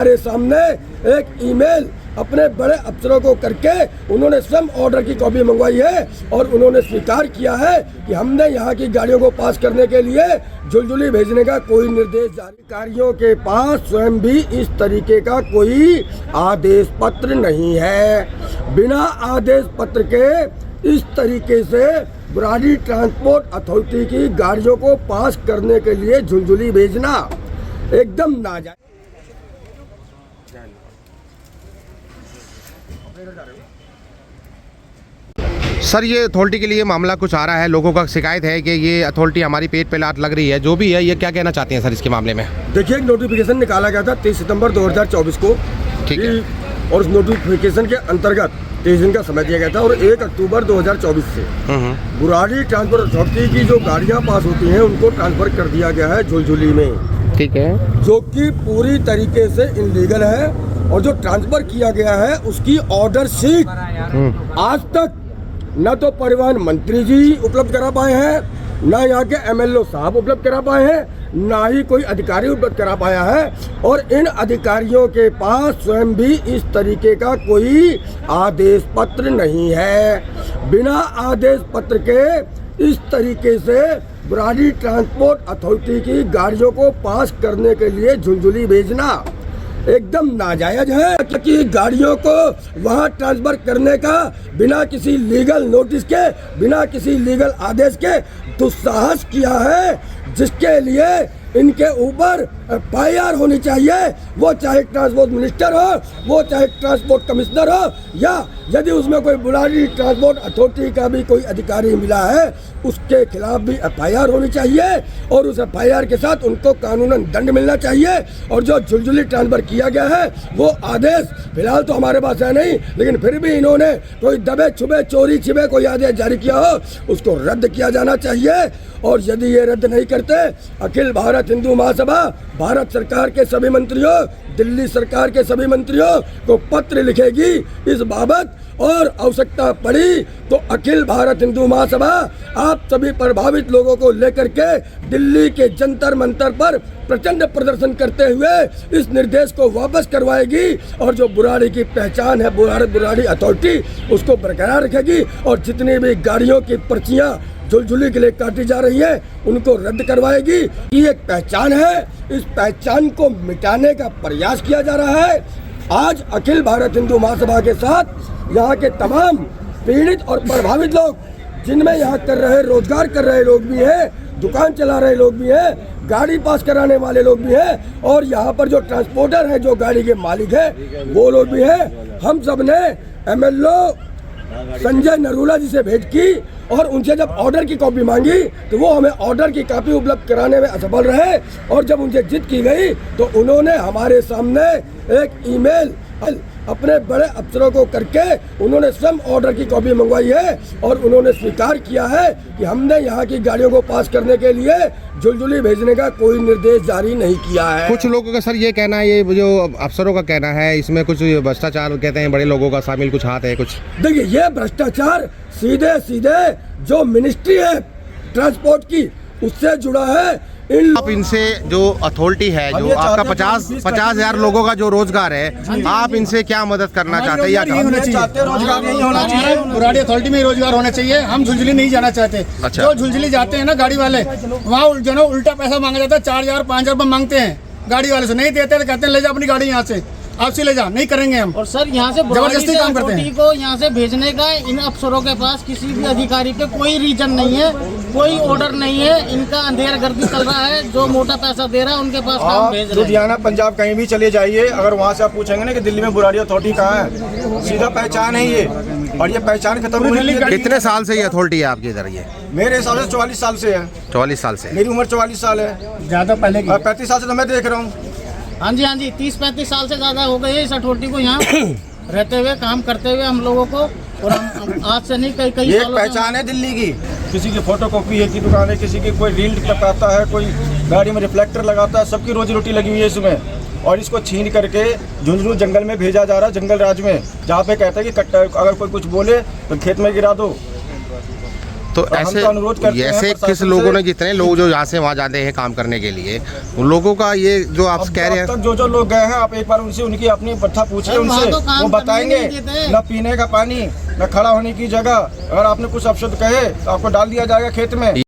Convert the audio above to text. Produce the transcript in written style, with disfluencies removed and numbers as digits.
हमारे सामने एक ईमेल अपने बड़े अफसरों को करके उन्होंने स्वयं ऑर्डर की कॉपी मंगवाई है और उन्होंने स्वीकार किया है कि हमने यहाँ की गाड़ियों को पास करने के लिए झुलझुली भेजने का कोई निर्देश जारी। अधिकारियों के पास स्वयं भी इस तरीके का कोई आदेश पत्र नहीं है। बिना आदेश पत्र के इस तरीके से बुराड़ी ट्रांसपोर्ट अथॉरिटी की गाड़ियों को पास करने के लिए झुलझुली भेजना एकदम नाजायज। सर, ये अथॉरिटी के लिए मामला कुछ आ रहा है, लोगों का शिकायत है कि ये अथॉरिटी हमारी पेट पे लात लग रही है, जो भी है, ये क्या कहना चाहते हैं सर इसके मामले में? देखिए, एक नोटिफिकेशन निकाला गया था 23 सितंबर 2024 को, ठीक है, और उस नोटिफिकेशन के अंतर्गत 23 दिन का समय दिया गया था और 1 अक्टूबर 2024 से बुराड़ी ट्रांसपोर्ट अथॉरिटी की जो गाड़ियां पास होती हैं उनको ट्रांसफर कर दिया गया है झुलझुली में, ठीक है, जो कि पूरी तरीके से इनलीगल है। और जो ट्रांसफर किया गया है उसकी ऑर्डर शीट आज तक न तो परिवहन मंत्री जी उपलब्ध करा पाए हैं, न यहाँ के MLO साहब उपलब्ध करा पाए हैं, ना ही कोई अधिकारी उपलब्ध करा पाया है। और इन अधिकारियों के पास स्वयं भी इस तरीके का कोई आदेश पत्र नहीं है। बिना आदेश पत्र के इस तरीके से बुराड़ी ट्रांसपोर्ट अथॉरिटी की गाड़ियों को पास करने के लिए झुलझुली भेजना एकदम नाजायज है कि गाड़ियों को वहां ट्रांसफर करने का बिना किसी लीगल नोटिस के, बिना किसी लीगल आदेश के दुस्साहस किया है, जिसके लिए इनके ऊपर FIR होनी चाहिए। वो चाहे ट्रांसपोर्ट मिनिस्टर हो, वो चाहे ट्रांसपोर्ट कमिश्नर हो, या यदि उसमें कोई बुराड़ी ट्रांसपोर्ट अथॉरिटी का भी कोई अधिकारी मिला है उसके खिलाफ भी FIR होनी चाहिए और उस FIR के साथ उनको कानूनन दंड मिलना चाहिए। और जो झुलझुली ट्रांसफर किया गया है वो आदेश फिलहाल तो हमारे पास है नहीं, लेकिन फिर भी इन्होंने कोई दबे छुपे चोरी छिपे कोई आदेश जारी किया हो उसको रद्द किया जाना चाहिए। और यदि ये रद्द नहीं करते, अखिल भारत हिंदू महासभा भारत सरकार के सभी मंत्रियों, दिल्ली सरकार के सभी मंत्रियों को पत्र लिखेगी इस बाबत, और आवश्यकता पड़ी तो अखिल भारत हिंदू महासभा आप सभी प्रभावित लोगों को लेकर के दिल्ली के जंतर मंतर पर प्रचंड प्रदर्शन करते हुए इस निर्देश को वापस करवाएगी और जो बुराड़ी की पहचान है बुराड़ी अथॉरिटी उसको बरकरार रखेगी और जितनी भी गाड़ियों की पर्चियां झुलझुली के लिए काटी जा रही है उनको रद्द करवाएगी। ये एक पहचान है, इस पहचान को मिटाने का प्रयास किया जा रहा है। आज अखिल भारत हिंदू महासभा के साथ यहाँ के तमाम पीड़ित और प्रभावित लोग, जिनमें यहाँ कर रहे रोजगार कर रहे लोग भी हैं, दुकान चला रहे लोग भी हैं, गाड़ी पास कराने वाले लोग भी हैं, और यहाँ पर जो ट्रांसपोर्टर हैं, जो गाड़ी के मालिक हैं, वो लोग भी हैं। हम सब ने MLO संजय नरूला जी से भेंट की और उनसे जब ऑर्डर की कॉपी मांगी तो वो हमें ऑर्डर की कॉपी उपलब्ध कराने में असफल रहे, और जब उनसे जिद की गई तो उन्होंने हमारे सामने एक ईमेल अपने बड़े अफसरों को करके उन्होंने स्वयं ऑर्डर की कॉपी मंगवाई है और उन्होंने स्वीकार किया है कि हमने यहाँ की गाड़ियों को पास करने के लिए झुलझुली भेजने का कोई निर्देश जारी नहीं किया है। कुछ लोगों का सर ये कहना है, ये जो अफसरों का कहना है, इसमें कुछ भ्रष्टाचार कहते हैं, बड़े लोगों का शामिल कुछ हाथ है कुछ। देखिए, ये भ्रष्टाचार सीधे जो मिनिस्ट्री है ट्रांसपोर्ट की उससे जुड़ा है। आप इनसे जो अथॉरिटी है, जो आपका 50,000 लोगों का जो रोजगार है, आप इनसे क्या मदद करना चाहते हैं? या रोजगार नहीं होना चाहिए, बुराड़ी अथॉरिटी में रोजगार होना चाहिए। हम झुलझुली नहीं जाना चाहते। अच्छा। जो झुलझुली जाते हैं ना गाड़ी वाले, वहाँ जो उल्टा पैसा मांगा जाता है, 4,000 5,000 रुपये मांगते हैं गाड़ी वाले से, नहीं देते तो कहते हैं ले जा अपनी गाड़ी यहाँ से, आपसे ले जा, नहीं करेंगे हम। और सर यहाँ से जबरदस्ती काम करते हैं। को यहाँ से भेजने का इन अफसरों के पास किसी भी अधिकारी के कोई रीजन नहीं है, कोई ऑर्डर नहीं है। इनका अंधेरगर्दी चल रहा है, जो मोटा पैसा दे रहा है उनके पास काम भेज रहे हैं। लुधियाना पंजाब कहीं भी चले जाइए, अगर वहाँ से आप पूछेंगे ना कि दिल्ली में बुराड़ी अथॉरिटी कहाँ है, सीधा पहचान है ये, और ये पहचान खत्म हुई। कितने साल से ये अथॉरिटी है आपके इधर? ये मेरे हिसाब से 44 साल से है। 44 साल से? मेरी उम्र 44 साल है, ज्यादा पहले 35 साल से तो मैं देख रहा हूँ। हाँ जी 30-35 साल से ज्यादा हो गए इस अथॉरिटी को यहाँ रहते हुए, काम करते हुए हम लोगों को, और हम आज से नहीं कई ये सालों पहचान है दिल्ली की। किसी की फोटोकॉपी है की दुकान है, किसी की कोई रील टपकाता है, कोई गाड़ी में रिफ्लेक्टर लगाता है, सबकी रोजी रोटी लगी हुई है इसमें। और इसको छीन करके झुंझुनू जंगल में भेजा जा रहा है, जंगल राज में, जहाँ पे कहता है कि कट्टा अगर कोई कुछ बोले तो खेत में गिरा दो। तो और हम ऐसे तो अनुरोध करते हैं ऐसे प्रशासन किस लोगों से। ने, जितने लोग जो यहाँ से वहाँ जाते हैं काम करने के लिए, उन लोगों का ये जो आप कह रहे अब हैं, तक जो लोग गए हैं, आप एक बार उनसे उनकी अपनी बत्था पूछिए अरे वहाँ उनसे, तो काम वो करने बताएंगे नहीं देते। न पीने का पानी, न खड़ा होने की जगह। अगर आपने कुछ अपशब्द कहे तो आपको डाल दिया जाएगा खेत में।